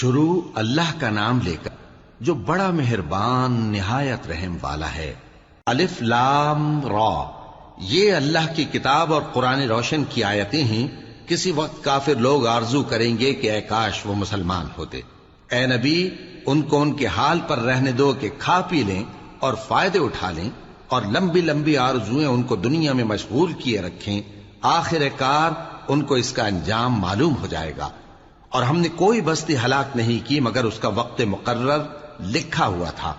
شروع اللہ کا نام لے کر جو بڑا مہربان نہایت رحم والا ہے۔ الف لام را، یہ اللہ کی کتاب اور قرآن روشن کی آیتیں ہیں۔ کسی وقت کافر لوگ آرزو کریں گے کہ اے کاش وہ مسلمان ہوتے۔ اے نبی، ان کو ان کے حال پر رہنے دو کہ کھا پی لیں اور فائدے اٹھا لیں، اور لمبی لمبی آرزویں ان کو دنیا میں مشغول کیے رکھیں۔ آخر کار ان کو اس کا انجام معلوم ہو جائے گا۔ اور ہم نے کوئی بستی ہلاک نہیں کی مگر اس کا وقت مقرر لکھا ہوا تھا۔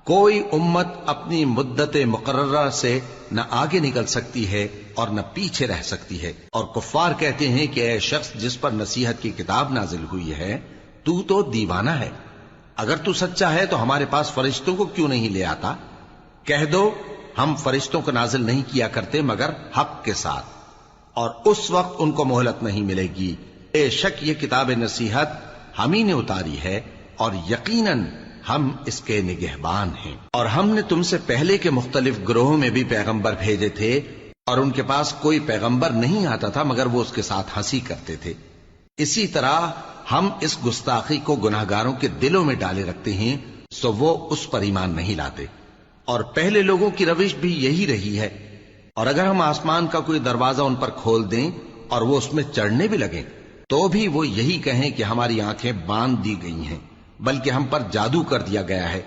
کوئی امت اپنی مدت مقررہ سے نہ آگے نکل سکتی ہے اور نہ پیچھے رہ سکتی ہے۔ اور کفار کہتے ہیں کہ اے شخص جس پر نصیحت کی کتاب نازل ہوئی ہے، تو دیوانہ ہے۔ اگر تو سچا ہے تو ہمارے پاس فرشتوں کو کیوں نہیں لے آتا؟ کہہ دو ہم فرشتوں کو نازل نہیں کیا کرتے مگر حق کے ساتھ، اور اس وقت ان کو مہلت نہیں ملے گی۔ بے شک یہ کتاب نصیحت ہم ہی نے اتاری ہے، اور یقیناً ہم اس کے نگہبان ہیں۔ اور ہم نے تم سے پہلے کے مختلف گروہوں میں بھی پیغمبر بھیجے تھے، اور ان کے پاس کوئی پیغمبر نہیں آتا تھا مگر وہ اس کے ساتھ ہنسی کرتے تھے۔ اسی طرح ہم اس گستاخی کو گناہگاروں کے دلوں میں ڈالے رکھتے ہیں، سو وہ اس پر ایمان نہیں لاتے۔ اور پہلے لوگوں کی روش بھی یہی رہی ہے۔ اور اگر ہم آسمان کا کوئی دروازہ ان پر کھول دیں اور وہ اس میں چڑھنے بھی لگیں تو بھی وہ یہی کہیں کہ ہماری آنکھیں باندھ دی گئی ہیں، بلکہ ہم پر جادو کر دیا گیا ہے۔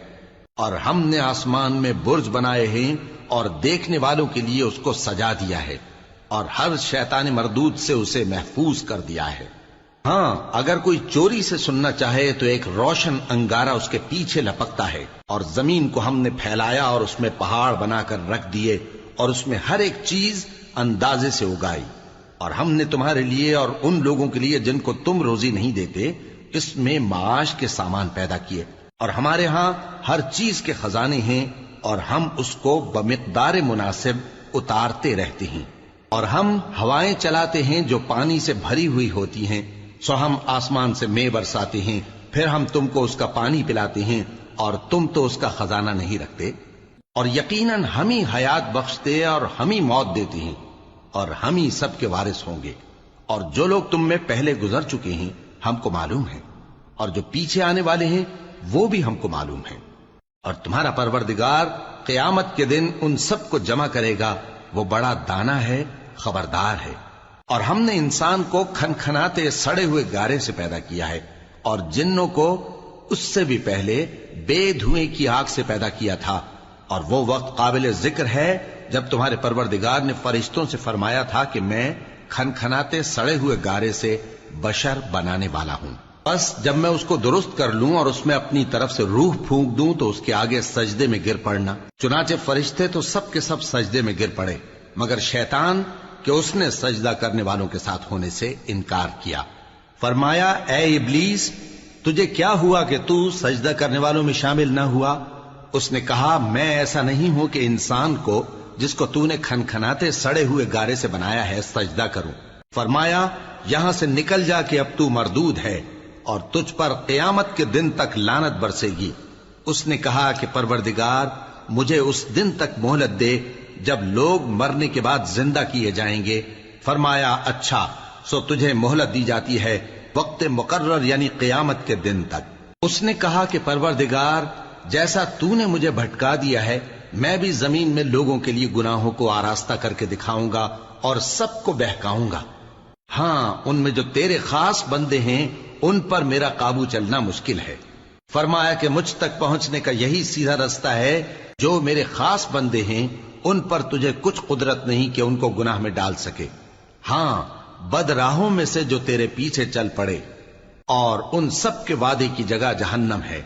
اور ہم نے آسمان میں برج بنائے ہیں اور دیکھنے والوں کے لیے اس کو سجا دیا ہے، اور ہر شیطان مردود سے اسے محفوظ کر دیا ہے۔ ہاں، اگر کوئی چوری سے سننا چاہے تو ایک روشن انگارہ اس کے پیچھے لپکتا ہے، اور زمین کو ہم نے پھیلایا اور اس میں پہاڑ بنا کر رکھ دیے، اور اس میں ہر ایک چیز اندازے سے اگائی۔ اور ہم نے تمہارے لیے اور ان لوگوں کے لیے جن کو تم روزی نہیں دیتے اس میں معاش کے سامان پیدا کیے، اور ہمارے ہاں ہر چیز کے خزانے ہیں، اور ہم اس کو بمقدار مناسب اتارتے رہتے ہیں۔ اور ہم ہوائیں چلاتے ہیں جو پانی سے بھری ہوئی ہوتی ہیں، سو ہم آسمان سے مے برساتے ہیں، پھر ہم تم کو اس کا پانی پلاتے ہیں، اور تم تو اس کا خزانہ نہیں رکھتے۔ اور یقیناً ہم ہی حیات بخشتے اور ہم ہی موت دیتے ہیں، اور ہم ہی سب کے وارث ہوں گے۔ اور جو لوگ تم میں پہلے گزر چکے ہیں ہم کو معلوم ہے، اور جو پیچھے آنے والے ہیں وہ بھی ہم کو معلوم ہے۔ اور تمہارا پروردگار قیامت کے دن ان سب کو جمع کرے گا، وہ بڑا دانا ہے، خبردار ہے۔ اور ہم نے انسان کو کھنکھناتے سڑے ہوئے گارے سے پیدا کیا ہے، اور جنوں کو اس سے بھی پہلے بے دھوئیں کی آگ سے پیدا کیا تھا۔ اور وہ وقت قابل ذکر ہے جب تمہارے پروردگار نے فرشتوں سے فرمایا تھا کہ میں کھنکھناتے سڑے ہوئے گارے سے بشر بنانے والا ہوں، بس جب میں اس کو درست کر لوں اور اس میں اپنی طرف سے روح پھونک دوں تو اس کے آگے سجدے میں گر پڑنا۔ چنانچہ فرشتے تو سب کے سب سجدے میں گر پڑے مگر شیطان کہ اس نے سجدہ کرنے والوں کے ساتھ ہونے سے انکار کیا۔ فرمایا اے ابلیس، تجھے کیا ہوا کہ تو سجدہ کرنے والوں میں شامل نہ ہوا؟ اس نے کہا میں ایسا نہیں ہوں کہ انسان کو جس کو تو نے کھنکھناتے سڑے ہوئے گارے سے بنایا ہے سجدہ کروں۔ فرمایا یہاں سے نکل جا کہ اب تو مردود ہے، اور تجھ پر قیامت کے دن تک لعنت برسے گی۔ اس نے کہا کہ پروردگار مجھے اس دن تک مہلت دے جب لوگ مرنے کے بعد زندہ کیے جائیں گے۔ فرمایا اچھا، سو تجھے مہلت دی جاتی ہے وقت مقرر یعنی قیامت کے دن تک۔ اس نے کہا کہ پروردگار جیسا تو نے مجھے بھٹکا دیا ہے میں بھی زمین میں لوگوں کے لیے گناہوں کو آراستہ کر کے دکھاؤں گا اور سب کو بہکاؤں گا۔ ہاں، ان میں جو تیرے خاص بندے ہیں ان پر میرا قابو چلنا مشکل ہے۔ فرمایا کہ مجھ تک پہنچنے کا یہی سیدھا رستہ ہے، جو میرے خاص بندے ہیں ان پر تجھے کچھ قدرت نہیں کہ ان کو گناہ میں ڈال سکے۔ ہاں، بد راہوں میں سے جو تیرے پیچھے چل پڑے، اور ان سب کے وعدے کی جگہ جہنم ہے۔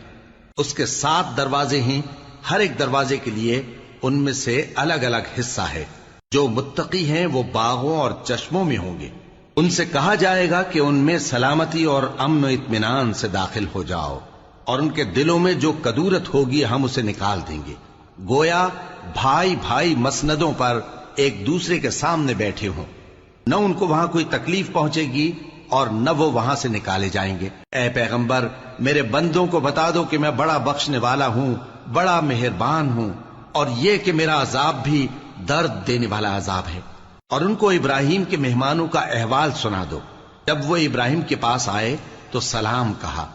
اس کے 7 دروازے ہیں، ہر ایک دروازے کے لیے ان میں سے الگ الگ حصہ ہے۔ جو متقی ہیں وہ باغوں اور چشموں میں ہوں گے۔ ان سے کہا جائے گا کہ ان میں سلامتی اور امن و اطمینان سے داخل ہو جاؤ، اور ان کے دلوں میں جو کدورت ہوگی ہم اسے نکال دیں گے، گویا بھائی بھائی مسندوں پر ایک دوسرے کے سامنے بیٹھے ہوں۔ نہ ان کو وہاں کوئی تکلیف پہنچے گی اور نہ وہ وہاں سے نکالے جائیں گے۔ اے پیغمبر میرے بندوں کو بتا دو کہ میں بڑا بخشنے والا ہوں، بڑا مہربان ہوں، اور یہ کہ میرا عذاب بھی درد دینے والا عذاب ہے۔ اور ان کو ابراہیم کے مہمانوں کا احوال سنا دو۔ جب وہ ابراہیم کے پاس آئے تو سلام کہا،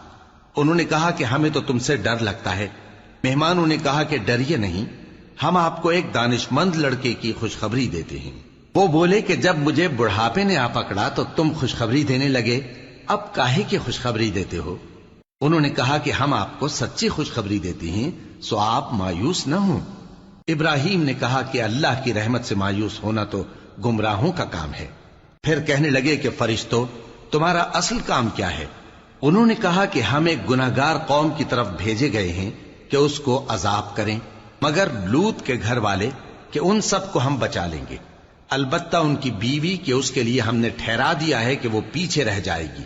انہوں نے کہا کہ ہمیں تو تم سے ڈر لگتا ہے۔ مہمانوں نے کہا کہ ڈریے نہیں، ہم آپ کو ایک دانشمند لڑکے کی خوشخبری دیتے ہیں۔ وہ بولے کہ جب مجھے بڑھاپے نے آ پکڑا تو تم خوشخبری دینے لگے، اب کاہے کی خوشخبری دیتے ہو؟ انہوں نے کہا کہ ہم آپ کو سچی خوشخبری دیتے ہیں، سو آپ مایوس نہ ہوں۔ ابراہیم نے کہا کہ اللہ کی رحمت سے مایوس ہونا تو گمراہوں کا کام ہے۔ پھر کہنے لگے کہ فرشتوں، تمہارا اصل کام کیا ہے؟ انہوں نے کہا کہ ہم ایک گناہگار قوم کی طرف بھیجے گئے ہیں کہ اس کو عذاب کریں، مگر لوط کے گھر والے کہ ان سب کو ہم بچا لیں گے، البتہ ان کی بیوی کہ اس کے لیے ہم نے ٹھہرا دیا ہے کہ وہ پیچھے رہ جائے گی۔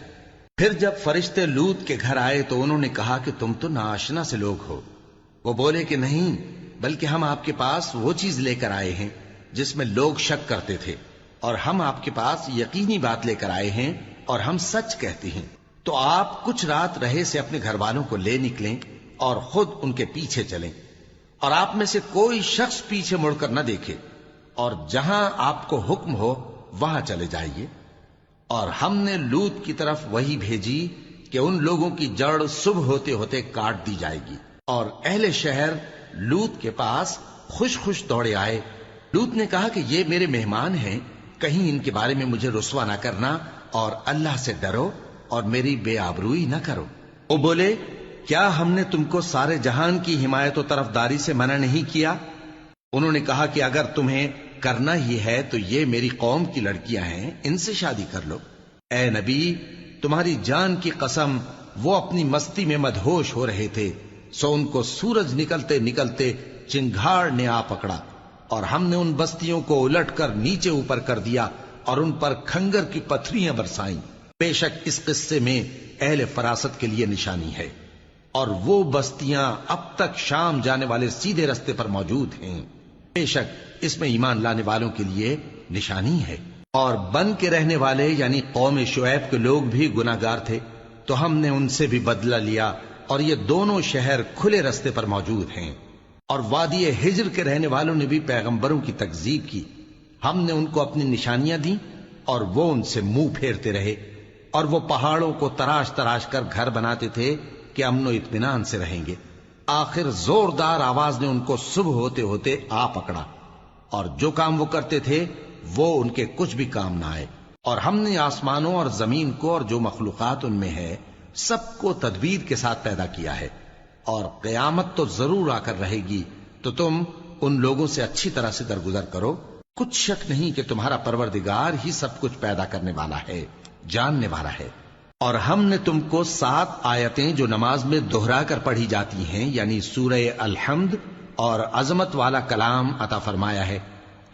پھر جب فرشتے لوط کے گھر آئے تو انہوں نے کہا کہ تم تو ناآشنا سے لوگ ہو۔ وہ بولے کہ نہیں، بلکہ ہم آپ کے پاس وہ چیز لے کر آئے ہیں جس میں لوگ شک کرتے تھے، اور ہم آپ کے پاس یقینی بات لے کر آئے ہیں اور ہم سچ کہتے ہیں۔ تو آپ کچھ رات رہے سے اپنے گھر والوں کو لے نکلیں اور خود ان کے پیچھے چلیں، اور آپ میں سے کوئی شخص پیچھے مڑ کر نہ دیکھے، اور جہاں آپ کو حکم ہو وہاں چلے جائیے۔ اور ہم نے لوط کی طرف وہی بھیجی کہ ان لوگوں کی جڑ صبح ہوتے ہوتے کاٹ دی جائے گی، اور اہل شہر لوط کے پاس خوش خوش دوڑے آئے۔ لوط نے کہا کہ یہ میرے مہمان ہیں، کہیں ان کے بارے میں مجھے رسوا نہ کرنا، اور اللہ سے ڈرو اور میری بے آبروئی نہ کرو۔ وہ بولے، کیا ہم نے تم کو سارے جہان کی حمایت و طرفداری سے منع نہیں کیا؟ انہوں نے کہا کہ اگر تمہیں کرنا ہی ہے تو یہ میری قوم کی لڑکیاں ہیں، ان سے شادی کر لو۔ اے نبی، تمہاری جان کی قسم، وہ اپنی مستی میں مدہوش ہو رہے تھے، سو ان کو سورج نکلتے نکلتے چنگھاڑ نے آ پکڑا، اور ہم نے ان بستیوں کو الٹ کر نیچے اوپر کر دیا اور ان پر کھنگر کی پتھریاں برسائیں۔ بے شک اس قصے میں اہل فراست کے لیے نشانی ہے، اور وہ بستیاں اب تک شام جانے والے سیدھے رستے پر موجود ہیں۔ بے شک اس میں ایمان لانے والوں کے لیے نشانی ہے۔ اور بن کے رہنے والے یعنی قوم شعیب کے لوگ بھی گناہگار تھے، تو ہم نے ان سے بھی بدلہ لیا، اور یہ دونوں شہر کھلے رستے پر موجود ہیں۔ اور وادی ہجر کے رہنے والوں نے بھی پیغمبروں کی تکذیب کی، ہم نے ان کو اپنی نشانیاں دی اور وہ ان سے منہ پھیرتے رہے، اور وہ پہاڑوں کو تراش تراش کر گھر بناتے تھے کہ امن و اطمینان سے رہیں گے۔ آخر زوردار آواز نے ان کو صبح ہوتے ہوتے آ پکڑا، اور جو کام وہ کرتے تھے وہ ان کے کچھ بھی کام نہ آئے۔ اور ہم نے آسمانوں اور زمین کو اور جو مخلوقات ان میں ہے سب کو تدبیر کے ساتھ پیدا کیا ہے، اور قیامت تو ضرور آ کر رہے گی، تو تم ان لوگوں سے اچھی طرح سے درگزر کرو۔ کچھ شک نہیں کہ تمہارا پروردگار ہی سب کچھ پیدا کرنے والا ہے، جاننے والا ہے۔ اور ہم نے تم کو 7 آیتیں جو نماز میں دہرا کر پڑھی جاتی ہیں، یعنی سورہ الحمد اور عظمت والا کلام عطا فرمایا ہے۔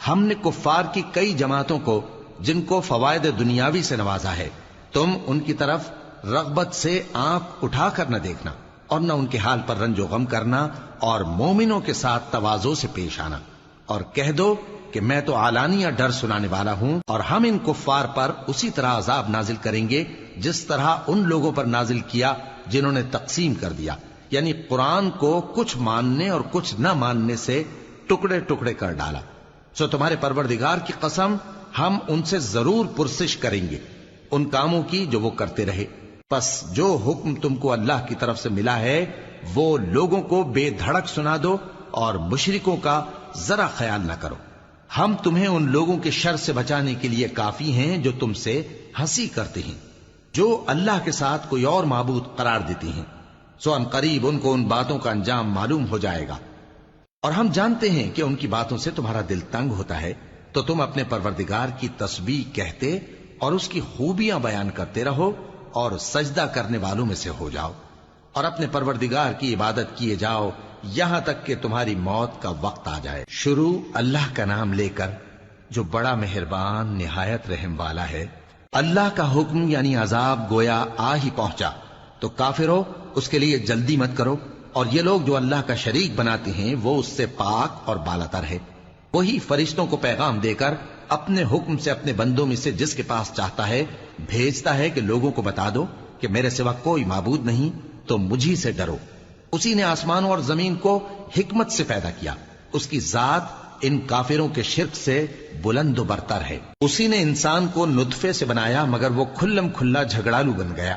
ہم نے کفار کی کئی جماعتوں کو جن کو فوائد دنیاوی سے نوازا ہے، تم ان کی طرف رغبت سے آنکھ اٹھا کر نہ دیکھنا، اور نہ ان کے حال پر رنج و غم کرنا، اور مومنوں کے ساتھ تواضع سے پیش آنا، اور کہہ دو کہ میں تو اعلانیہ ڈر سنانے والا ہوں، اور ہم ان کفار پر اسی طرح عذاب نازل کریں گے جس طرح ان لوگوں پر نازل کیا جنہوں نے تقسیم کر دیا، یعنی قرآن کو کچھ ماننے اور کچھ نہ ماننے سے ٹکڑے ٹکڑے کر ڈالا۔ سو تمہارے پروردگار کی قسم، ہم ان سے ضرور پرسش کریں گے ان کاموں کی جو وہ کرتے رہے۔ پس جو حکم تم کو اللہ کی طرف سے ملا ہے وہ لوگوں کو بے دھڑک سنا دو، اور مشرکوں کا ذرا خیال نہ کرو۔ ہم تمہیں ان لوگوں کے شر سے بچانے کے لیے کافی ہیں جو تم سے ہنسی کرتے ہیں، جو اللہ کے ساتھ کوئی اور معبود قرار دیتی ہیں، سو ان قریب ان کو ان باتوں کا انجام معلوم ہو جائے گا۔ اور ہم جانتے ہیں کہ ان کی باتوں سے تمہارا دل تنگ ہوتا ہے، تو تم اپنے پروردگار کی تسبیح کہتے اور اس کی خوبیاں بیان کرتے رہو، اور سجدہ کرنے والوں میں سے ہو جاؤ، اور اپنے پروردگار کی عبادت کیے جاؤ یہاں تک کہ تمہاری موت کا وقت آ جائے۔ شروع اللہ کا نام لے کر جو بڑا مہربان نہایت رحم والا ہے۔ اللہ کا حکم یعنی عذاب گویا آ ہی پہنچا، تو کافرو اس کے لیے جلدی مت کرو، اور یہ لوگ جو اللہ کا شریک بناتے ہیں وہ اس سے پاک اور بالاتر ہے۔ وہی فرشتوں کو پیغام دے کر اپنے حکم سے اپنے بندوں میں سے جس کے پاس چاہتا ہے بھیجتا ہے کہ لوگوں کو بتا دو کہ میرے سوا کوئی معبود نہیں، تو مجھی سے ڈرو۔ اسی نے آسمانوں اور زمین کو حکمت سے پیدا کیا، اس کی ذات ان کافروں کے شرک سے بلند و برتر ہے۔ اسی نے انسان کو نطفے سے بنایا مگر وہ کھلم کھلا جھگڑالو بن گیا،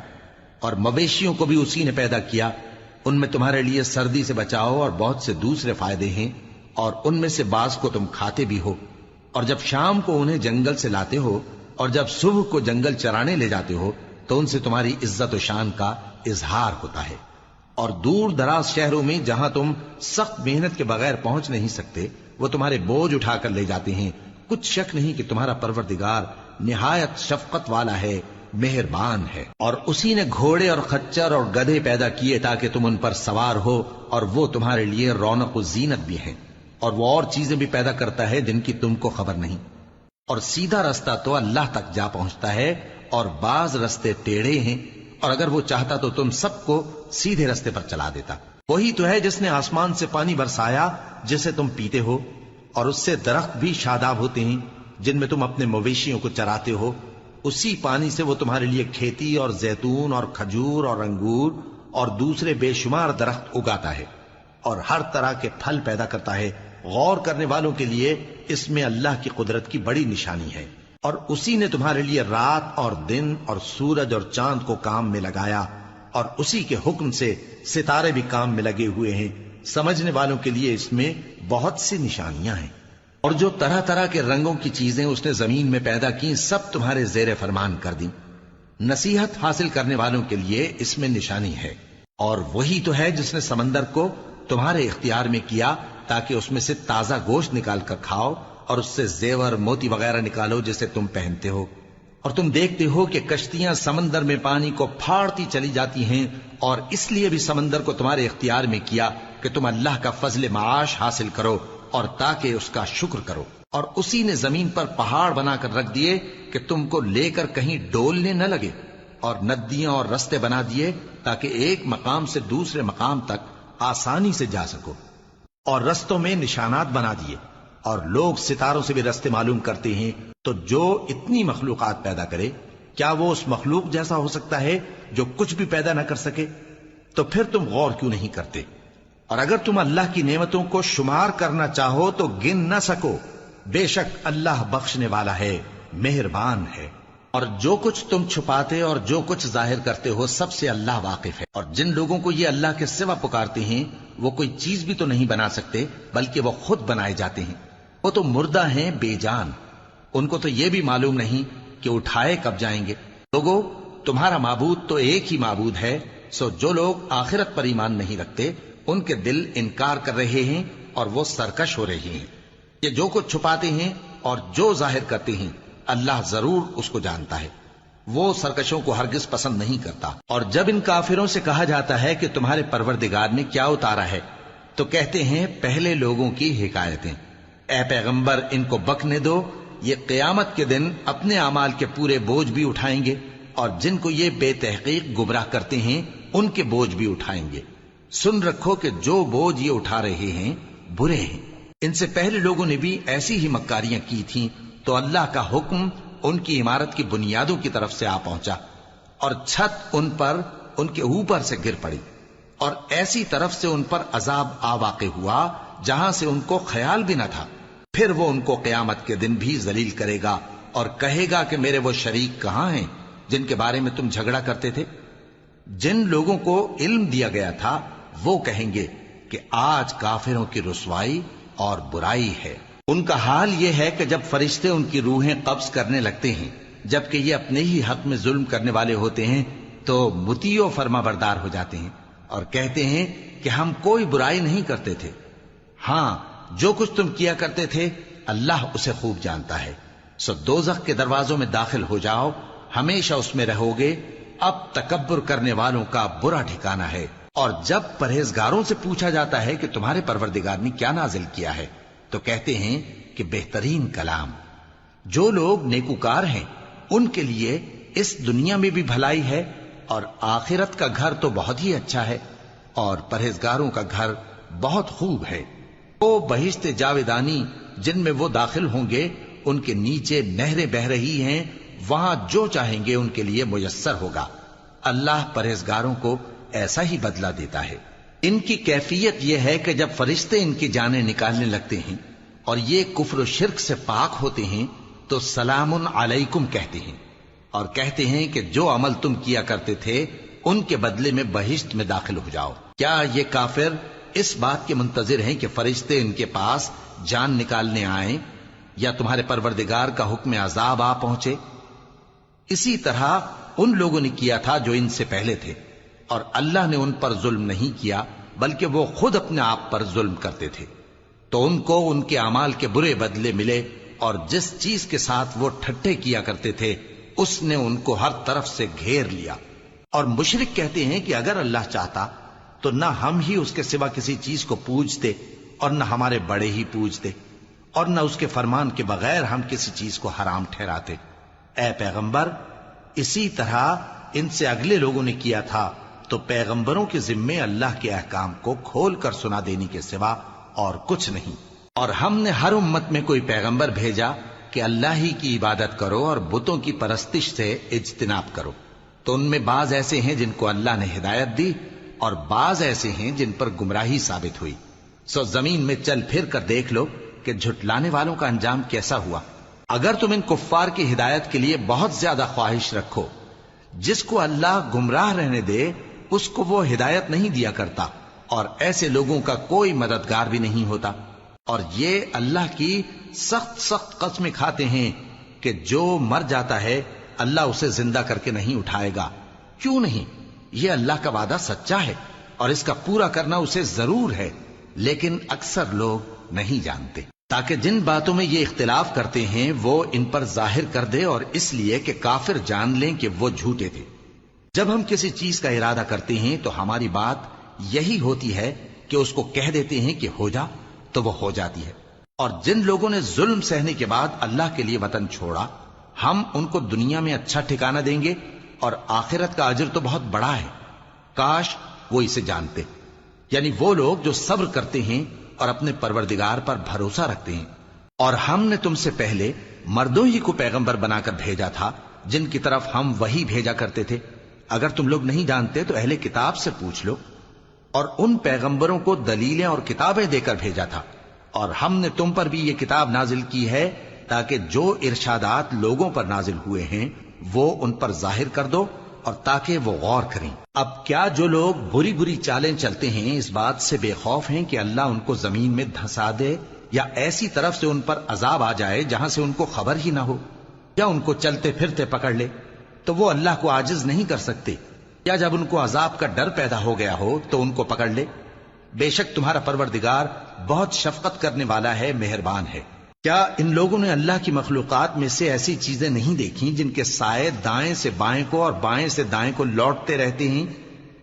اور مویشیوں کو بھی اسی نے پیدا کیا، ان میں تمہارے لیے سردی سے بچاؤ اور بہت سے دوسرے فائدے ہیں، اور ان میں سے بعض کو تم کھاتے بھی ہو۔ اور جب شام کو انہیں جنگل سے لاتے ہو اور جب صبح کو جنگل چرانے لے جاتے ہو تو ان سے تمہاری عزت و شان کا اظہار ہوتا ہے۔ اور دور دراز شہروں میں جہاں تم سخت محنت کے بغیر پہنچ نہیں سکتے وہ تمہارے بوجھ اٹھا کر لے جاتے ہیں۔ کچھ شک نہیں کہ تمہارا پروردگار نہایت شفقت والا ہے، مہربان ہے۔ اور اسی نے گھوڑے اور خچر اور گدھے پیدا کیے تاکہ تم ان پر سوار ہو، اور وہ تمہارے لیے رونق و زینت بھی ہیں۔ اور وہ اور چیزیں بھی پیدا کرتا ہے جن کی تم کو خبر نہیں۔ اور سیدھا رستہ تو اللہ تک جا پہنچتا ہے، اور بعض رستے ٹیڑھے ہیں، اور اگر وہ چاہتا تو تم سب کو سیدھے رستے پر چلا دیتا۔ وہی تو ہے جس نے آسمان سے پانی برسایا جسے تم پیتے ہو، اور اس سے درخت بھی شاداب ہوتے ہیں جن میں تم اپنے مویشیوں کو چراتے ہو۔ اسی پانی سے وہ تمہارے لیے کھیتی اور زیتون اور کھجور اور انگور اور دوسرے بے شمار درخت اگاتا ہے، اور ہر طرح کے پھل پیدا کرتا ہے۔ غور کرنے والوں کے لیے اس میں اللہ کی قدرت کی بڑی نشانی ہے۔ اور اسی نے تمہارے لیے رات اور دن اور سورج اور چاند کو کام میں لگایا، اور اسی کے حکم سے ستارے بھی کام میں لگے ہوئے ہیں۔ سمجھنے والوں کے لیے اس میں بہت سی نشانیاں ہیں۔ اور جو طرح طرح کے رنگوں کی چیزیں اس نے زمین میں پیدا کی سب تمہارے زیر فرمان کر دیں۔ نصیحت حاصل کرنے والوں کے لیے اس میں نشانی ہے۔ اور وہی تو ہے جس نے سمندر کو تمہارے اختیار میں کیا تاکہ اس میں سے تازہ گوشت نکال کر کھاؤ، اور اس سے زیور موتی وغیرہ نکالو جسے تم پہنتے ہو۔ اور تم دیکھتے ہو کہ کشتیاں سمندر میں پانی کو پھاڑتی چلی جاتی ہیں، اور اس لیے بھی سمندر کو تمہارے اختیار میں کیا کہ تم اللہ کا فضل معاش حاصل کرو اور تاکہ اس کا شکر کرو۔ اور اسی نے زمین پر پہاڑ بنا کر رکھ دیے کہ تم کو لے کر کہیں ڈولنے نہ لگے، اور ندیاں اور رستے بنا دیے تاکہ ایک مقام سے دوسرے مقام تک آسانی سے جا سکو، اور رستوں میں نشانات بنا دیے۔ اور لوگ ستاروں سے بھی رستے معلوم کرتے ہیں۔ تو جو اتنی مخلوقات پیدا کرے کیا وہ اس مخلوق جیسا ہو سکتا ہے جو کچھ بھی پیدا نہ کر سکے؟ تو پھر تم غور کیوں نہیں کرتے؟ اور اگر تم اللہ کی نعمتوں کو شمار کرنا چاہو تو گن نہ سکو۔ بے شک اللہ بخشنے والا ہے، مہربان ہے۔ اور جو کچھ تم چھپاتے اور جو کچھ ظاہر کرتے ہو سب سے اللہ واقف ہے۔ اور جن لوگوں کو یہ اللہ کے سوا پکارتے ہیں وہ کوئی چیز بھی تو نہیں بنا سکتے بلکہ وہ خود بنائے جاتے ہیں۔ وہ تو مردہ ہیں بے جان، ان کو تو یہ بھی معلوم نہیں کہ اٹھائے کب جائیں گے۔ لوگو، تمہارا معبود تو ایک ہی معبود ہے، سو جو لوگ آخرت پر ایمان نہیں رکھتے ان کے دل انکار کر رہے ہیں اور وہ سرکش ہو رہے ہیں۔ یہ جو کچھ چھپاتے ہیں اور جو ظاہر کرتے ہیں اللہ ضرور اس کو جانتا ہے۔ وہ سرکشوں کو ہرگز پسند نہیں کرتا۔ اور جب ان کافروں سے کہا جاتا ہے کہ تمہارے پروردگار نے کیا اتارا ہے تو کہتے ہیں پہلے لوگوں کی حکایتیں۔ اے پیغمبر، ان کو بکنے دو، یہ قیامت کے دن اپنے اعمال کے پورے بوجھ بھی اٹھائیں گے، اور جن کو یہ بے تحقیق گمراہ کرتے ہیں ان کے بوجھ بھی اٹھائیں گے۔ سن رکھو کہ جو بوجھ یہ اٹھا رہے ہیں برے ہیں۔ ان سے پہلے لوگوں نے بھی ایسی ہی مکاریاں کی تھیں تو اللہ کا حکم ان کی عمارت کی بنیادوں کی طرف سے آ پہنچا، اور چھت ان پر ان کے اوپر سے گر پڑی، اور ایسی طرف سے ان پر عذاب آ واقع ہوا جہاں سے ان کو خیال بھی نہ تھا۔ پھر وہ ان کو قیامت کے دن بھی ذلیل کرے گا اور کہے گا کہ میرے وہ شریک کہاں ہیں جن کے بارے میں تم جھگڑا کرتے تھے؟ جن لوگوں کو علم دیا گیا تھا وہ کہیں گے کہ آج کافروں کی رسوائی اور برائی ہے۔ ان کا حال یہ ہے کہ جب فرشتے ان کی روحیں قبض کرنے لگتے ہیں جبکہ یہ اپنے ہی حق میں ظلم کرنے والے ہوتے ہیں تو مطیع و فرما بردار ہو جاتے ہیں اور کہتے ہیں کہ ہم کوئی برائی نہیں کرتے تھے۔ ہاں، جو کچھ تم کیا کرتے تھے اللہ اسے خوب جانتا ہے۔ سو دوزخ کے دروازوں میں داخل ہو جاؤ، ہمیشہ اس میں رہو گے۔ اب تکبر کرنے والوں کا برا ٹھکانہ ہے۔ اور جب پرہیزگاروں سے پوچھا جاتا ہے کہ تمہارے پروردگار نے کیا نازل کیا ہے تو کہتے ہیں کہ بہترین کلام۔ جو لوگ نیکوکار ہیں ان کے لیے اس دنیا میں بھی بھلائی ہے اور آخرت کا گھر تو بہت ہی اچھا ہے، اور پرہیزگاروں کا گھر بہت خوب ہے۔ وہ بہشت جاویدانی جن میں وہ داخل ہوں گے، ان کے نیچے نہریں بہہ رہی ہیں، وہاں جو چاہیں گے ان کے لیے میسر ہوگا۔ اللہ پرہیزگاروں کو ایسا ہی بدلہ دیتا ہے۔ ان کی کیفیت یہ ہے کہ جب فرشتے ان کی جانیں نکالنے لگتے ہیں اور یہ کفر و شرک سے پاک ہوتے ہیں تو سلام علیکم کہتے ہیں، اور کہتے ہیں کہ جو عمل تم کیا کرتے تھے ان کے بدلے میں بہشت میں داخل ہو جاؤ۔ کیا یہ کافر اس بات کے منتظر ہیں کہ فرشتے ان کے پاس جان نکالنے آئیں یا تمہارے پروردگار کا حکم عذاب آ پہنچے؟ اسی طرح ان لوگوں نے کیا تھا جو ان سے پہلے تھے، اور اللہ نے ان پر ظلم نہیں کیا بلکہ وہ خود اپنے آپ پر ظلم کرتے تھے۔ تو ان کو ان کے اعمال کے برے بدلے ملے، اور جس چیز کے ساتھ وہ ٹھٹھے کیا کرتے تھے اس نے ان کو ہر طرف سے گھیر لیا۔ اور مشرک کہتے ہیں کہ اگر اللہ چاہتا تو نہ ہم ہی اس کے سوا کسی چیز کو پوجتے اور نہ ہمارے بڑے ہی پوجتے، اور نہ اس کے فرمان کے بغیر ہم کسی چیز کو حرام ٹھہراتے۔ اے پیغمبر، اسی طرح ان سے اگلے لوگوں نے کیا تھا، تو پیغمبروں کے ذمے اللہ کے احکام کو کھول کر سنا دینے کے سوا اور کچھ نہیں۔ اور ہم نے ہر امت میں کوئی پیغمبر بھیجا کہ اللہ ہی کی عبادت کرو اور بتوں کی پرستش سے اجتناب کرو، تو ان میں بعض ایسے ہیں جن کو اللہ نے ہدایت دی اور بعض ایسے ہیں جن پر گمراہی ثابت ہوئی۔ سو زمین میں چل پھر کر دیکھ لو کہ جھٹلانے والوں کا انجام کیسا ہوا۔ اگر تم ان کفار کی ہدایت کے لیے بہت زیادہ خواہش رکھو، جس کو اللہ گمراہ رہنے دے اس کو وہ ہدایت نہیں دیا کرتا، اور ایسے لوگوں کا کوئی مددگار بھی نہیں ہوتا۔ اور یہ اللہ کی سخت قسمیں کھاتے ہیں کہ جو مر جاتا ہے اللہ اسے زندہ کر کے نہیں اٹھائے گا۔ کیوں نہیں؟ یہ اللہ کا وعدہ سچا ہے اور اس کا پورا کرنا اسے ضرور ہے، لیکن اکثر لوگ نہیں جانتے۔ تاکہ جن باتوں میں یہ اختلاف کرتے ہیں وہ ان پر ظاہر کر دے، اور اس لیے کہ کافر جان لیں کہ وہ جھوٹے تھے۔ جب ہم کسی چیز کا ارادہ کرتے ہیں تو ہماری بات یہی ہوتی ہے کہ اس کو کہہ دیتے ہیں کہ ہو جا، تو وہ ہو جاتی ہے۔ اور جن لوگوں نے ظلم سہنے کے بعد اللہ کے لیے وطن چھوڑا، ہم ان کو دنیا میں اچھا ٹھکانہ دیں گے، اور آخرت کا اجر تو بہت بڑا ہے۔ کاش وہ اسے جانتے، یعنی وہ لوگ جو صبر کرتے ہیں اور اپنے پروردگار پر بھروسہ رکھتے ہیں۔ اور ہم نے تم سے پہلے مردوں ہی کو پیغمبر بنا کر بھیجا تھا جن کی طرف ہم وہی بھیجا کرتے تھے۔ اگر تم لوگ نہیں جانتے تو اہل کتاب سے پوچھ لو۔ اور ان پیغمبروں کو دلیلیں اور کتابیں دے کر بھیجا تھا، اور ہم نے تم پر بھی یہ کتاب نازل کی ہے تاکہ جو ارشادات لوگوں پر نازل ہوئے ہیں وہ ان پر ظاہر کر دو، اور تاکہ وہ غور کریں۔ اب کیا جو لوگ بری بری چالیں چلتے ہیں اس بات سے بے خوف ہیں کہ اللہ ان کو زمین میں دھسا دے، یا ایسی طرف سے ان پر عذاب آ جائے جہاں سے ان کو خبر ہی نہ ہو، یا ان کو چلتے پھرتے پکڑ لے تو وہ اللہ کو عاجز نہیں کر سکتے، یا جب ان کو عذاب کا ڈر پیدا ہو گیا ہو تو ان کو پکڑ لے؟ بے شک تمہارا پروردگار بہت شفقت کرنے والا ہے، مہربان ہے۔ کیا ان لوگوں نے اللہ کی مخلوقات میں سے ایسی چیزیں نہیں دیکھی جن کے سائے دائیں سے بائیں کو اور بائیں سے دائیں کو لوٹتے رہتے ہیں،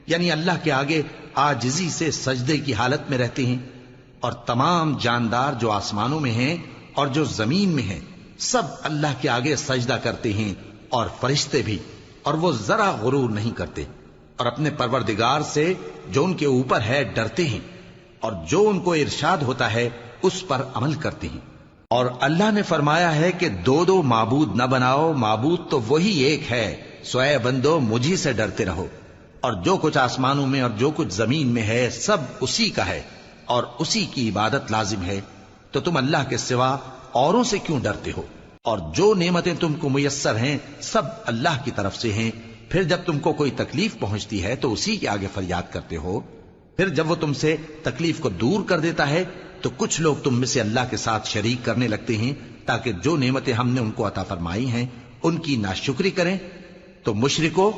یعنی اللہ کے آگے عاجزی سے سجدے کی حالت میں رہتے ہیں؟ اور تمام جاندار جو آسمانوں میں ہیں اور جو زمین میں ہیں سب اللہ کے آگے سجدہ کرتے ہیں، اور فرشتے بھی، اور وہ ذرا غرور نہیں کرتے، اور اپنے پروردگار سے جو ان کے اوپر ہے ڈرتے ہیں، اور جو ان کو ارشاد ہوتا ہے اس پر عمل کرتے ہیں۔ اور اللہ نے فرمایا ہے کہ دو دو معبود نہ بناؤ، معبود تو وہی ایک ہے، سو اے بندو مجھی سے ڈرتے رہو۔ اور جو کچھ آسمانوں میں اور جو کچھ زمین میں ہے سب اسی کا ہے، اور اسی کی عبادت لازم ہے، تو تم اللہ کے سوا اوروں سے کیوں ڈرتے ہو؟ اور جو نعمتیں تم کو میسر ہیں سب اللہ کی طرف سے ہیں۔ پھر جب تم کو کوئی تکلیف پہنچتی ہے تو اسی کے آگے فریاد کرتے ہو، پھر جب وہ تم سے تکلیف کو دور کر دیتا ہے تو کچھ لوگ تم میں سے اللہ کے ساتھ شریک کرنے لگتے ہیں تاکہ جو نعمتیں ہم نے ان کو عطا فرمائی ہیں ان کی ناشکری کریں۔ تو مشرکو،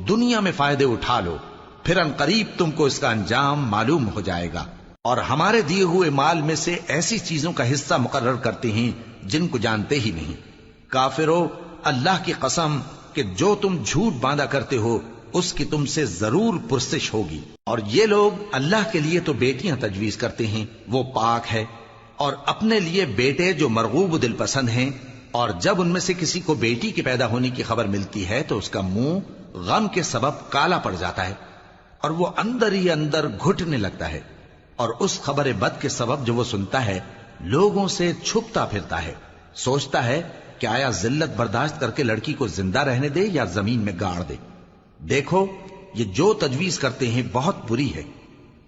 دنیا میں فائدے اٹھا لو، پھر ان قریب تم کو اس کا انجام معلوم ہو جائے گا۔ اور ہمارے دیے ہوئے مال میں سے ایسی چیزوں کا حصہ مقرر کرتے ہیں جن کو جانتے ہی نہیں۔ کافرو، اللہ کی قسم کہ جو تم جھوٹ باندھا کرتے ہو اس کی تم سے ضرور پرسش ہوگی۔ اور یہ لوگ اللہ کے لیے تو بیٹیاں تجویز کرتے ہیں، وہ پاک ہے، اور اپنے لیے بیٹے جو مرغوب دل پسند ہیں، اور جب ان میں سے کسی کو بیٹی کے پیدا ہونے کی خبر ملتی ہے تو اس کا منہ غم کے سبب کالا پڑ جاتا ہے، اور وہ اندر ہی اندر گھٹنے لگتا ہے، اور اس خبر بد کے سبب جو وہ سنتا ہے لوگوں سے چھپتا پھرتا ہے، سوچتا ہے کہ آیا ذلت برداشت کر کے لڑکی کو زندہ رہنے دے یا زمین میں گاڑ دے۔ دیکھو، یہ جو تجویز کرتے ہیں بہت بری ہے۔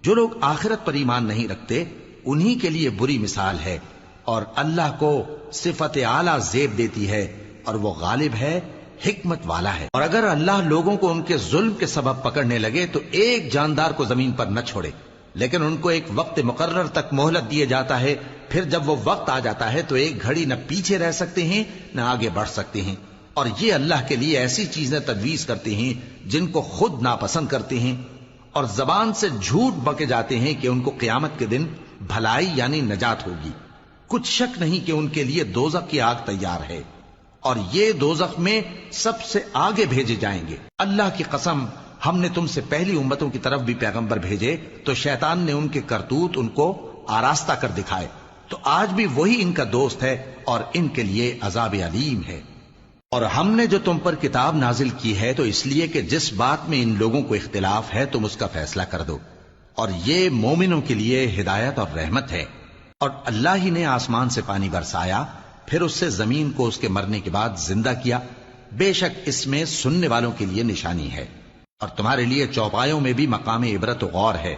جو لوگ آخرت پر ایمان نہیں رکھتے انہی کے لیے بری مثال ہے، اور اللہ کو صفت اعلیٰ زیب دیتی ہے، اور وہ غالب ہے حکمت والا ہے۔ اور اگر اللہ لوگوں کو ان کے ظلم کے سبب پکڑنے لگے تو ایک جاندار کو زمین پر نہ چھوڑے، لیکن ان کو ایک وقت مقرر تک مہلت دیے جاتا ہے، پھر جب وہ وقت آ جاتا ہے تو ایک گھڑی نہ پیچھے رہ سکتے ہیں نہ آگے بڑھ سکتے ہیں۔ اور یہ اللہ کے لیے ایسی چیزیں تجویز کرتے ہیں جن کو خود ناپسند کرتے ہیں، اور زبان سے جھوٹ بکے جاتے ہیں کہ ان کو قیامت کے دن بھلائی یعنی نجات ہوگی۔ کچھ شک نہیں کہ ان کے لیے دوزخ کی آگ تیار ہے، اور یہ دوزخ میں سب سے آگے بھیجے جائیں گے۔ اللہ کی قسم، ہم نے تم سے پہلی امتوں کی طرف بھی پیغمبر بھیجے تو شیطان نے ان کے کرتوت ان کو آراستہ کر دکھائے، تو آج بھی وہی ان کا دوست ہے اور ان کے لیے عذاب علیم ہے۔ اور ہم نے جو تم پر کتاب نازل کی ہے تو اس لیے کہ جس بات میں ان لوگوں کو اختلاف ہے تم اس کا فیصلہ کر دو، اور یہ مومنوں کے لیے ہدایت اور رحمت ہے۔ اور اللہ ہی نے آسمان سے پانی برسایا، پھر اس سے زمین کو اس کے مرنے کے بعد زندہ کیا، بے شک اس میں سننے والوں کے لیے نشانی ہے۔ اور تمہارے لیے چوپایوں میں بھی مقام عبرت و غور ہے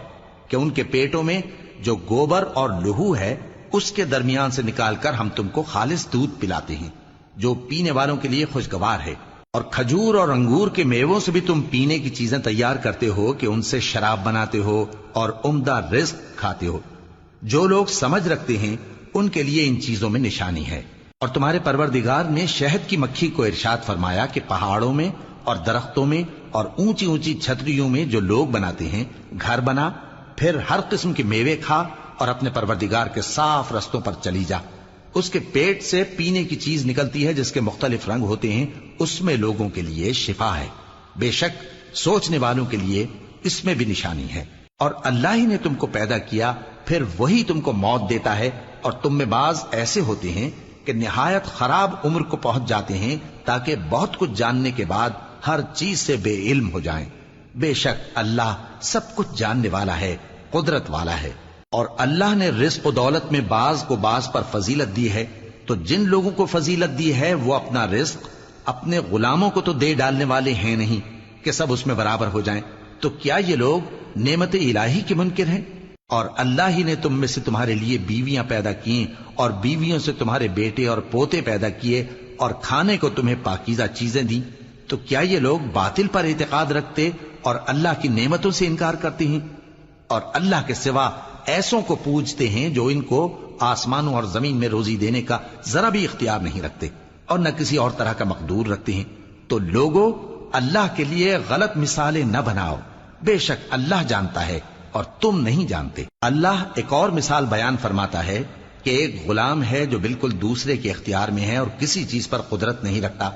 کہ ان کے پیٹوں میں جو گوبر اور لہو ہے اس کے درمیان سے نکال کر ہم تم کو خالص دودھ پلاتے ہیں جو پینے والوں کے لیے خوشگوار ہے، اور کھجور اور انگور کے میووں سے بھی تم پینے کی چیزیں تیار کرتے ہو کہ ان سے شراب بناتے ہو اور عمدہ رزق کھاتے ہو۔ جو لوگ سمجھ رکھتے ہیں ان کے لیے ان چیزوں میں نشانی ہے۔ اور تمہارے پروردگار نے شہد کی مکھی کو ارشاد فرمایا کہ پہاڑوں میں اور درختوں میں اور اونچی اونچی چھتریوں میں جو لوگ بناتے ہیں گھر بنا، پھر ہر قسم کے میوے کھا اور اپنے پروردگار کے صاف رستوں پر چلی جا۔ اس کے پیٹ سے پینے کی چیز نکلتی ہے جس کے مختلف رنگ ہوتے ہیں، اس میں لوگوں کے لیے شفا ہے، بے شک سوچنے والوں کے لیے اس میں بھی نشانی ہے۔ اور اللہ ہی نے تم کو پیدا کیا، پھر وہی تم کو موت دیتا ہے، اور تم میں بعض ایسے ہوتے ہیں کہ نہایت خراب عمر کو پہنچ جاتے ہیں تاکہ بہت کچھ جاننے کے بعد ہر چیز سے بے علم ہو جائیں۔ بے شک اللہ سب کچھ جاننے والا ہے، قدرت والا ہے۔ اور اللہ نے رزق و دولت میں بعض کو بعض پر فضیلت دی ہے، تو جن لوگوں کو فضیلت دی ہے وہ اپنا رزق اپنے غلاموں کو تو دے ڈالنے والے ہیں نہیں کہ سب اس میں برابر ہو جائیں، تو کیا یہ لوگ نعمت الہی کے منکر ہیں؟ اور اللہ ہی نے تم میں سے تمہارے لیے بیویاں پیدا کی اور بیویوں سے تمہارے بیٹے اور پوتے پیدا کیے اور کھانے کو تمہیں پاکیزہ چیزیں دیں، تو کیا یہ لوگ باطل پر اعتقاد رکھتے اور اللہ کی نعمتوں سے انکار کرتے ہیں؟ اور اللہ کے سوا ایسوں کو پوجتے ہیں جو ان کو آسمانوں اور زمین میں روزی دینے کا ذرا بھی اختیار نہیں رکھتے اور نہ کسی اور طرح کا مقدور رکھتے ہیں۔ تو لوگوں، اللہ کے لیے غلط مثالیں نہ بناؤ، بے شک اللہ جانتا ہے اور تم نہیں جانتے۔ اللہ ایک اور مثال بیان فرماتا ہے کہ ایک غلام ہے جو بالکل دوسرے کے اختیار میں ہے اور کسی چیز پر قدرت نہیں رکھتا،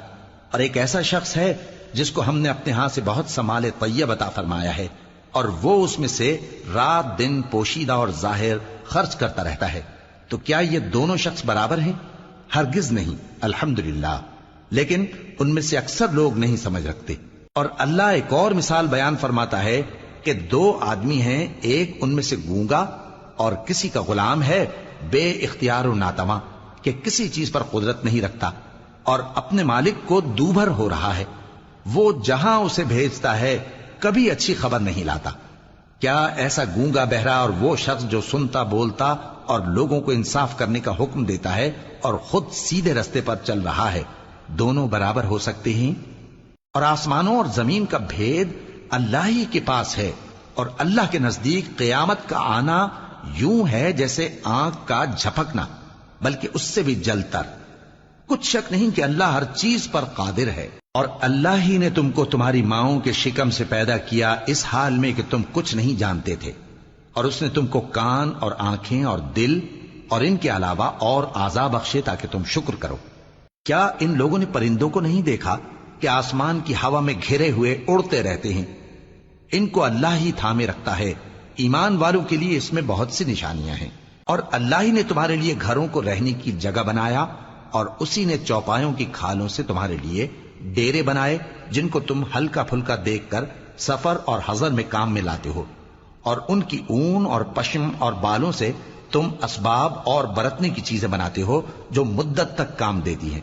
اور ایک ایسا شخص ہے جس کو ہم نے اپنے ہاں سے بہت سا مال طیب عطا فرمایا ہے اور وہ اس میں سے رات دن پوشیدہ اور ظاہر خرچ کرتا رہتا ہے، تو کیا یہ دونوں شخص برابر ہیں؟ ہرگز نہیں، الحمدللہ، لیکن ان میں سے اکثر لوگ نہیں سمجھ رکھتے۔ اور اللہ ایک اور مثال بیان فرماتا ہے کہ دو آدمی ہیں، ایک ان میں سے گونگا اور کسی کا غلام ہے بے اختیار و ناتواں کہ کسی چیز پر قدرت نہیں رکھتا اور اپنے مالک کو دوبھر ہو رہا ہے، وہ جہاں اسے بھیجتا ہے کبھی اچھی خبر نہیں لاتا۔ کیا ایسا گونگا بہرا اور وہ شخص جو سنتا بولتا اور لوگوں کو انصاف کرنے کا حکم دیتا ہے اور خود سیدھے رستے پر چل رہا ہے، دونوں برابر ہو سکتے ہیں؟ اور آسمانوں اور زمین کا بھید اللہ ہی کے پاس ہے، اور اللہ کے نزدیک قیامت کا آنا یوں ہے جیسے آنکھ کا جھپکنا، بلکہ اس سے بھی جلتر۔ کچھ شک نہیں کہ اللہ ہر چیز پر قادر ہے۔ اور اللہ ہی نے تم کو تمہاری ماؤں کے شکم سے پیدا کیا اس حال میں کہ تم کچھ نہیں جانتے تھے، اور اس نے تم کو کان اور آنکھیں اور دل اور ان کے علاوہ اور اعضاء بخشے تاکہ تم شکر کرو۔ کیا ان لوگوں نے پرندوں کو نہیں دیکھا کہ آسمان کی ہوا میں گھرے ہوئے اڑتے رہتے ہیں؟ ان کو اللہ ہی تھامے رکھتا ہے۔ ایمان والوں کے لیے اس میں بہت سی نشانیاں ہیں۔ اور اللہ ہی نے تمہارے لیے گھروں کو رہنے کی جگہ بنایا، اور اسی نے چوپایوں کی کھالوں سے تمہارے لیے ڈیرے بنائے جن کو تم ہلکا پھلکا دیکھ کر سفر اور حضر میں کام میں لاتے ہو، اور ان کی اون اور پشم اور بالوں سے تم اسباب اور برتنے کی چیزیں بناتے ہو جو مدت تک کام دیتی ہیں۔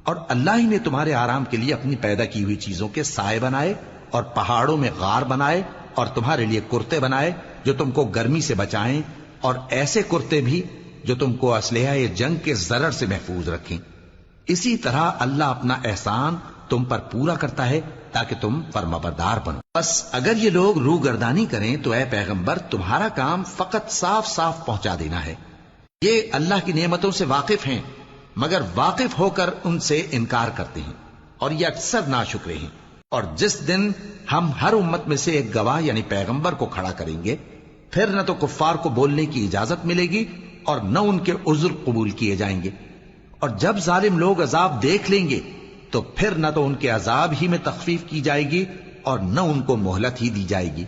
اور اللہ ہی نے تمہارے آرام کے لیے اپنی پیدا کی ہوئی چیزوں کے سائے بنائے اور پہاڑوں میں غار بنائے اور تمہارے لیے کرتے بنائے جو تم کو گرمی سے بچائیں، اور ایسے کرتے بھی جو تم کو اسلحہ جنگ کے ضرر سے محفوظ رکھیں۔ اسی طرح اللہ اپنا احسان تم پر پورا کرتا ہے تاکہ تم فرمانبردار بنو۔ بس اگر یہ لوگ روگردانی کریں تو اے پیغمبر تمہارا کام فقط صاف صاف پہنچا دینا ہے۔ یہ اللہ کی نعمتوں سے واقف ہیں مگر واقف ہو کر ان سے انکار کرتے ہیں اور یہ اکثر ناشکرے ہیں۔ اور جس دن ہم ہر امت میں سے ایک گواہ یعنی پیغمبر کو کھڑا کریں گے، پھر نہ تو کفار کو بولنے کی اجازت ملے گی اور نہ ان کے عذر قبول کیے جائیں گے۔ اور جب ظالم لوگ عذاب دیکھ لیں گے تو پھر نہ تو ان کے عذاب ہی میں تخفیف کی جائے گی اور نہ ان کو مہلت ہی دی جائے گی۔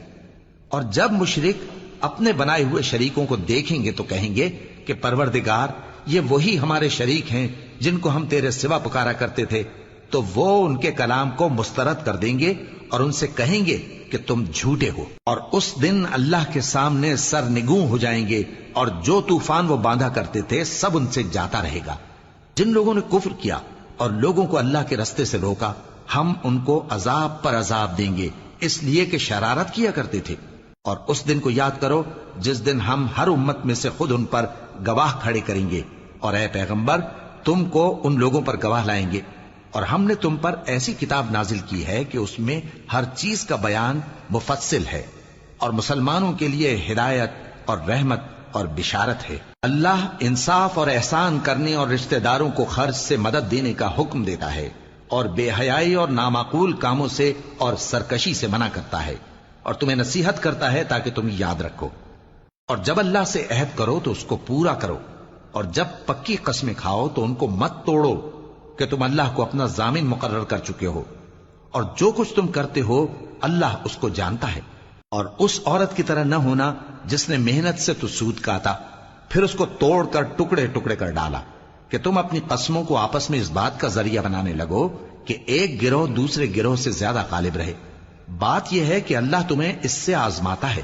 اور جب مشرک اپنے بنائے ہوئے شریکوں کو دیکھیں گے تو کہیں گے کہ پروردگار یہ وہی ہمارے شریک ہیں جن کو ہم تیرے سوا پکارا کرتے تھے، تو وہ ان کے کلام کو مسترد کر دیں گے اور ان سے کہیں گے کہ تم جھوٹے ہو۔ اور اس دن اللہ کے سامنے سرنگوں ہو جائیں گے اور جو طوفان وہ باندھا کرتے تھے سب ان سے جاتا رہے گا۔ جن لوگوں نے کفر کیا اور لوگوں کو اللہ کے رستے سے روکا، ہم ان کو عذاب پر عذاب دیں گے اس لیے کہ شرارت کیا کرتے تھے۔ اور اس دن کو یاد کرو جس دن ہم ہر امت میں سے خود ان پر گواہ کھڑے کریں گے، اور اے پیغمبر تم کو ان لوگوں پر گواہ لائیں گے۔ اور ہم نے تم پر ایسی کتاب نازل کی ہے کہ اس میں ہر چیز کا بیان مفصل ہے اور مسلمانوں کے لیے ہدایت اور رحمت اور بشارت ہے۔ اللہ انصاف اور احسان کرنے اور رشتہ داروں کو خرچ سے مدد دینے کا حکم دیتا ہے اور بے حیائی اور نامعقول کاموں سے اور سرکشی سے منع کرتا ہے اور تمہیں نصیحت کرتا ہے تاکہ تم یاد رکھو۔ اور جب اللہ سے عہد کرو تو اس کو پورا کرو، اور جب پکی قسمیں کھاؤ تو ان کو مت توڑو کہ تم اللہ کو اپنا ضامن مقرر کر چکے ہو، اور جو کچھ تم کرتے ہو اللہ اس کو جانتا ہے۔ اور اس عورت کی طرح نہ ہونا جس نے محنت سے تو سود کاتا پھر اس کو توڑ کر ٹکڑے ٹکڑے کر ڈالا، کہ تم اپنی قسموں کو آپس میں اس بات کا ذریعہ بنانے لگو کہ ایک گروہ دوسرے گروہ سے زیادہ غالب رہے۔ بات یہ ہے کہ اللہ تمہیں اس سے آزماتا ہے،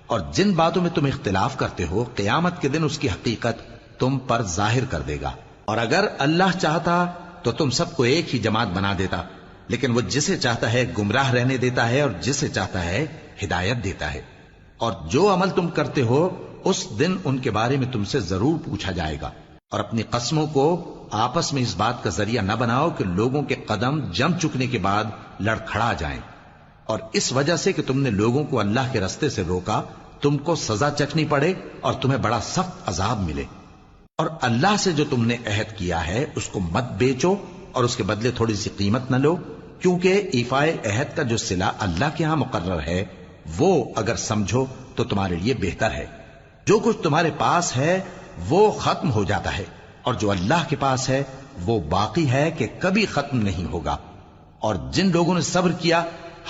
اور جن باتوں میں تم اختلاف کرتے ہو قیامت کے دن اس کی حقیقت تم پر ظاہر کر دے گا۔ اور اگر اللہ چاہتا تو تم سب کو ایک ہی جماعت بنا دیتا، لیکن وہ جسے چاہتا ہے گمراہ رہنے دیتا ہے اور جسے چاہتا ہے ہدایت دیتا ہے۔ اور جو عمل تم کرتے ہو اس دن ان کے بارے میں تم سے ضرور پوچھا جائے گا۔ اور اپنی قسموں کو آپس میں اس بات کا ذریعہ نہ بناؤ کہ لوگوں کے قدم جم چکنے کے بعد لڑکھڑا جائیں، اور اس وجہ سے کہ تم نے لوگوں کو اللہ کے رستے سے روکا تم کو سزا چکھنی پڑے اور تمہیں بڑا سخت عذاب ملے۔ اور اللہ سے جو تم نے عہد کیا ہے اس کو مت بیچو اور اس کے بدلے تھوڑی سی قیمت نہ لو، کیونکہ ایفائے عہد کا جو صلہ اللہ کے ہاں مقرر ہے وہ اگر سمجھو تو تمہارے لیے بہتر ہے۔ جو کچھ تمہارے پاس ہے وہ ختم ہو جاتا ہے، اور جو اللہ کے پاس ہے وہ باقی ہے کہ کبھی ختم نہیں ہوگا۔ اور جن لوگوں نے صبر کیا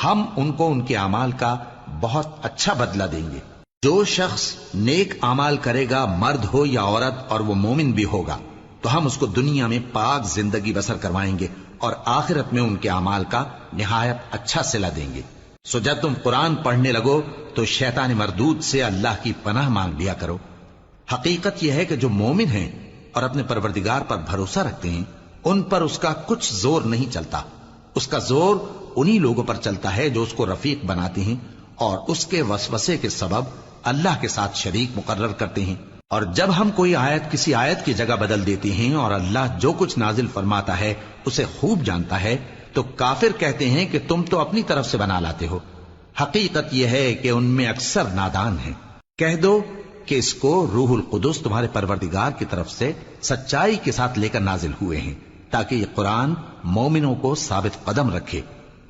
ہم ان کو ان کے اعمال کا بہت اچھا بدلہ دیں گے۔ جو شخص نیک اعمال کرے گا مرد ہو یا عورت اور وہ مومن بھی ہوگا تو ہم اس کو دنیا میں پاک زندگی بسر کروائیں گے اور آخرت میں ان کے اعمال کا نہایت اچھا صلہ دیں گے۔ سو جب تم قرآن پڑھنے لگو تو شیطان مردود سے اللہ کی پناہ مانگ لیا کرو۔ حقیقت یہ ہے کہ جو مومن ہیں اور اپنے پروردگار پر بھروسہ رکھتے ہیں ان پر اس کا کچھ زور نہیں چلتا۔ اس کا زور انہی لوگوں پر چلتا ہے جو اس کو رفیق بناتے ہیں اور اس کے وسوسے کے سبب اللہ کے ساتھ شریک مقرر کرتے ہیں۔ اور جب ہم کوئی آیت کسی آیت کی جگہ بدل دیتے ہیں اور اللہ جو کچھ نازل فرماتا ہے اسے خوب جانتا ہے تو کافر کہتے ہیں کہ تم تو اپنی طرف سے بنا لاتے ہو۔ حقیقت یہ ہے کہ ان میں اکثر نادان ہیں۔ کہہ دو کہ اس کو روح القدس تمہارے پروردگار کی طرف سے سچائی کے ساتھ لے کر نازل ہوئے ہیں تاکہ یہ قرآن مومنوں کو ثابت قدم رکھے،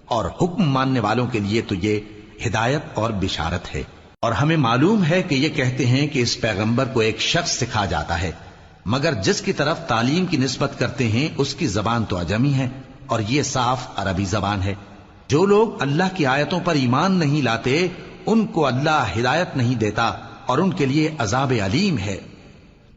اور حکم ماننے والوں کے لیے تو یہ ہدایت اور بشارت ہے۔ اور ہمیں معلوم ہے کہ یہ کہتے ہیں کہ اس پیغمبر کو ایک شخص سکھا جاتا ہے، مگر جس کی طرف تعلیم کی نسبت کرتے ہیں اس کی زبان تو عجمی ہے اور یہ صاف عربی زبان ہے۔ جو لوگ اللہ کی آیتوں پر ایمان نہیں لاتے ان کو اللہ ہدایت نہیں دیتا اور ان کے لیے عذاب علیم ہے۔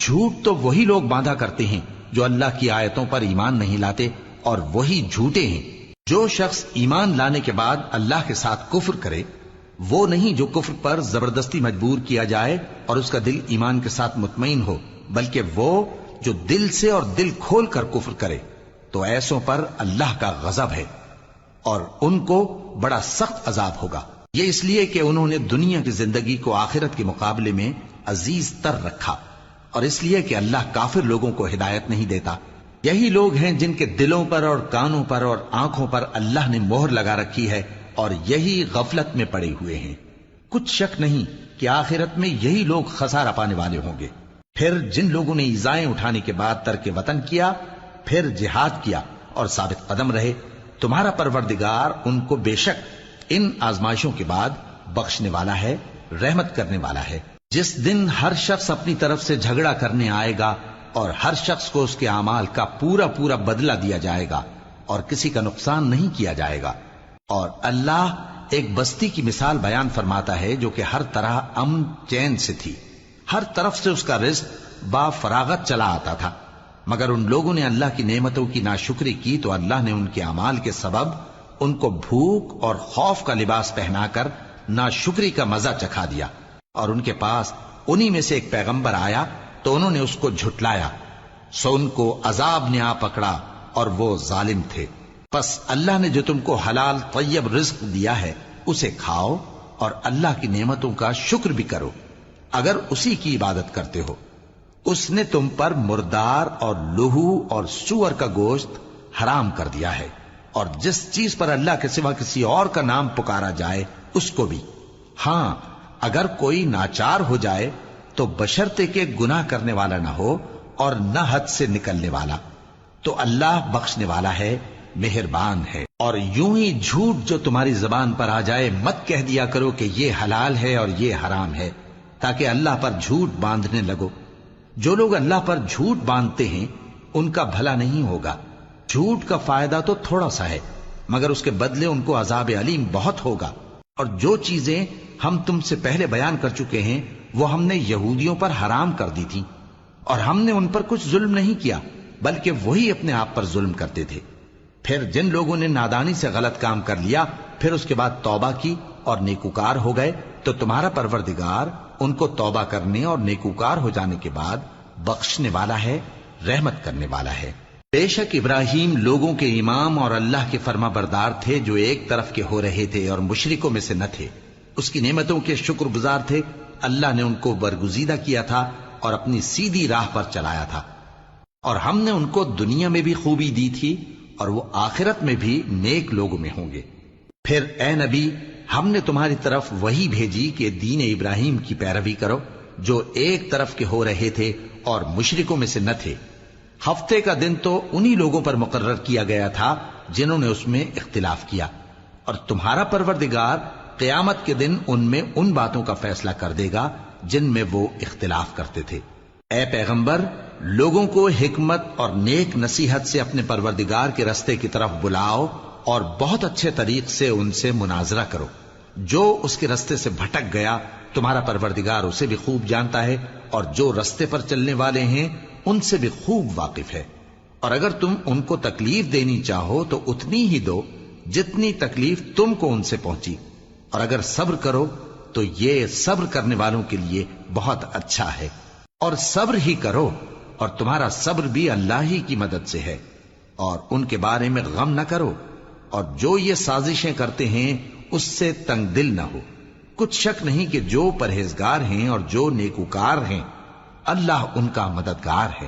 جھوٹ تو وہی لوگ باندھا کرتے ہیں جو اللہ کی آیتوں پر ایمان نہیں لاتے، اور وہی جھوٹے ہیں۔ جو شخص ایمان لانے کے بعد اللہ کے ساتھ کفر کرے وہ نہیں جو کفر پر زبردستی مجبور کیا جائے اور اس کا دل ایمان کے ساتھ مطمئن ہو، بلکہ وہ جو دل سے اور دل کھول کر کفر کرے تو ایسوں پر اللہ کا غضب ہے اور ان کو بڑا سخت عذاب ہوگا۔ یہ اس لیے کہ انہوں نے دنیا کی زندگی کو آخرت کے مقابلے میں عزیز تر رکھا، اور اس لیے کہ اللہ کافر لوگوں کو ہدایت نہیں دیتا یہی لوگ ہیں جن کے دلوں پر اور کانوں پر اور آنکھوں پر اللہ نے مہر لگا رکھی ہے اور یہی غفلت میں پڑے ہوئے ہیں۔ کچھ شک نہیں کہ آخرت میں یہی لوگ خسارہ پانے والے ہوں گے۔ پھر جن لوگوں نے ایذائیں اٹھانے کے بعد ترک وطن کیا، پھر جہاد کیا اور ثابت قدم رہے، تمہارا پروردگار ان کو بے شک ان آزمائشوں کے بعد بخشنے والا ہے، رحمت کرنے والا ہے۔ جس دن ہر شخص اپنی طرف سے جھگڑا کرنے آئے گا اور ہر شخص کو اس کے اعمال کا پورا پورا بدلہ دیا جائے گا اور کسی کا نقصان نہیں کیا جائے گا۔ اور اللہ ایک بستی کی مثال بیان فرماتا ہے جو کہ ہر طرح امن چین سے تھی، ہر طرف سے اس کا رزق با فراغت چلا آتا تھا، مگر ان لوگوں نے اللہ کی نعمتوں کی ناشکری کی تو اللہ نے ان کے اعمال کے سبب ان کو بھوک اور خوف کا لباس پہنا کر ناشکری کا مزہ چکھا دیا۔ اور ان کے پاس انہی میں سے ایک پیغمبر آیا تو انہوں نے اس کو جھٹلایا، سو ان کو عذاب نے آ پکڑا اور وہ ظالم تھے۔ پس اللہ نے جو تم کو حلال طیب رزق دیا ہے اسے کھاؤ اور اللہ کی نعمتوں کا شکر بھی کرو اگر اسی کی عبادت کرتے ہو۔ اس نے تم پر مردار اور لہو اور سور کا گوشت حرام کر دیا ہے، اور جس چیز پر اللہ کے سوا کسی اور کا نام پکارا جائے اس کو بھی۔ ہاں اگر کوئی ناچار ہو جائے تو بشرطے کہ گناہ کرنے والا نہ ہو اور نہ حد سے نکلنے والا، تو اللہ بخشنے والا ہے، مہربان ہے۔ اور یوں ہی جھوٹ جو تمہاری زبان پر آ جائے مت کہہ دیا کرو کہ یہ حلال ہے اور یہ حرام ہے، تاکہ اللہ پر جھوٹ باندھنے لگو۔ جو لوگ اللہ پر جھوٹ باندھتے ہیں ان کا بھلا نہیں ہوگا۔ جھوٹ کا فائدہ تو تھوڑا سا ہے، مگر اس کے بدلے ان کو عذاب علیم بہت ہوگا۔ اور جو چیزیں ہم تم سے پہلے بیان کر چکے ہیں وہ ہم نے یہودیوں پر حرام کر دی تھی، اور ہم نے ان پر کچھ ظلم نہیں کیا بلکہ وہی اپنے آپ پر ظلم کرتے تھے۔ پھر جن لوگوں نے نادانی سے غلط کام کر لیا پھر اس کے بعد توبہ کی اور نیکوکار ہو گئے تو تمہارا پروردگار ان کو توبہ کرنے اور نیکوکار ہو جانے کے بعد بخشنے والا ہے، رحمت کرنے والا ہے۔ بے شک ابراہیم لوگوں کے امام اور اللہ کے فرما بردار تھے جو ایک طرف کے ہو رہے تھے اور مشرکوں میں سے نہ تھے، اس کی نعمتوں کے شکر گزار تھے۔ اللہ نے ان کو برگزیدہ کیا تھا اور اپنی سیدھی راہ پر چلایا تھا، اور ہم نے ان کو دنیا میں بھی خوبی دی تھی اور وہ آخرت میں بھی نیک لوگوں میں ہوں گے۔ پھر اے نبی ہم نے تمہاری طرف وہی بھیجی کہ دین ابراہیم کی پیروی کرو جو ایک طرف کے ہو رہے تھے اور مشرکوں میں سے نہ تھے۔ ہفتے کا دن تو انہی لوگوں پر مقرر کیا گیا تھا جنہوں نے اس میں اختلاف کیا، اور تمہارا پروردگار قیامت کے دن ان میں ان باتوں کا فیصلہ کر دے گا جن میں وہ اختلاف کرتے تھے۔ اے پیغمبر لوگوں کو حکمت اور نیک نصیحت سے اپنے پروردگار کے رستے کی طرف بلاؤ اور بہت اچھے طریق سے ان سے مناظرہ کرو۔ جو اس کے رستے سے بھٹک گیا تمہارا پروردگار اسے بھی خوب جانتا ہے، اور جو رستے پر چلنے والے ہیں ان سے بھی خوب واقف ہے۔ اور اگر تم ان کو تکلیف دینی چاہو تو اتنی ہی دو جتنی تکلیف تم کو ان سے پہنچی، اور اگر صبر کرو تو یہ صبر کرنے والوں کے لیے بہت اچھا ہے۔ اور صبر ہی کرو، اور تمہارا صبر بھی اللہ ہی کی مدد سے ہے، اور ان کے بارے میں غم نہ کرو، اور جو یہ سازشیں کرتے ہیں اس سے تنگ دل نہ ہو۔ کچھ شک نہیں کہ جو پرہیزگار ہیں اور جو نیکوکار ہیں اللہ ان کا مددگار ہے۔